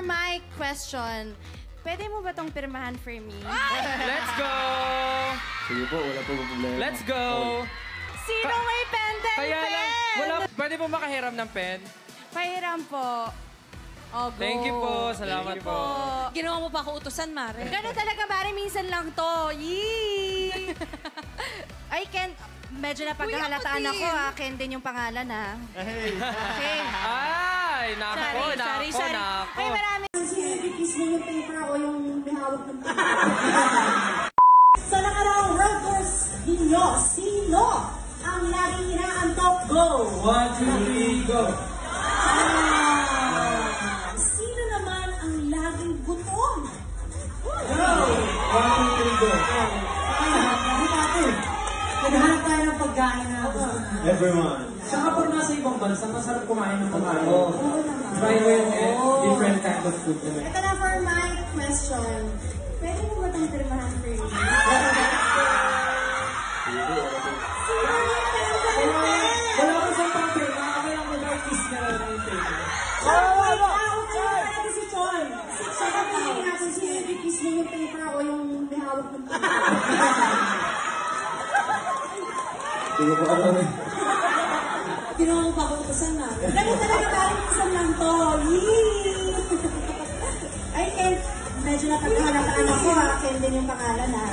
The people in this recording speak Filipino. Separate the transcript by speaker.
Speaker 1: for my question, pwede mo ba tong pirmahan for me?
Speaker 2: Let's go!
Speaker 3: Sige po, wala po problema.
Speaker 2: Let's go!
Speaker 1: Sino may pen?
Speaker 2: Kaya lang, pwede po makahiram ng pen?
Speaker 1: Pahiram po. Oh, go.
Speaker 2: Thank you po. Salamat po.
Speaker 4: Ginawa mo pa ako utusan, Mare.
Speaker 1: Gano'n talaga, Mare. Minsan lang to. Yee! I can't... Medyo napaghahalataan ako, ha. Ken din yung pangalan, ha.
Speaker 3: Hey!
Speaker 1: Okay.
Speaker 2: Ay, nako.
Speaker 1: Ay, marami.
Speaker 5: Kiss mo yung paper o yung hawak ng Sa nakaraang road course ninyo, sino ang laging inaantok? Go!
Speaker 3: 1, 2, 3, go!
Speaker 5: Sino naman ang laging gutom?
Speaker 3: Go! 1, 2, 3, go!
Speaker 5: Naghahanap tayo ng pagkain na gusto na.
Speaker 3: Everyone.
Speaker 6: Saka pag nasa ibang bansa, masarap kumain ng pagkain. Try with different kind of food naman.
Speaker 5: Ito na for my question. Pwede mo ba itong pirmahan for you?
Speaker 6: Wala ko sa papel, nakakaya lang mag-artist na lang yung paper.
Speaker 5: Si Chon. So, kapag natin sino yung kiss mo yung paper o yung hawak ng
Speaker 3: Sige po, ano?
Speaker 5: Ginawa mo pa ako utusan na. Ganun talaga parang utusan lang to. Yee! I can't, medyo napagkahalataan ako ha. Ken din yung pangalan ha.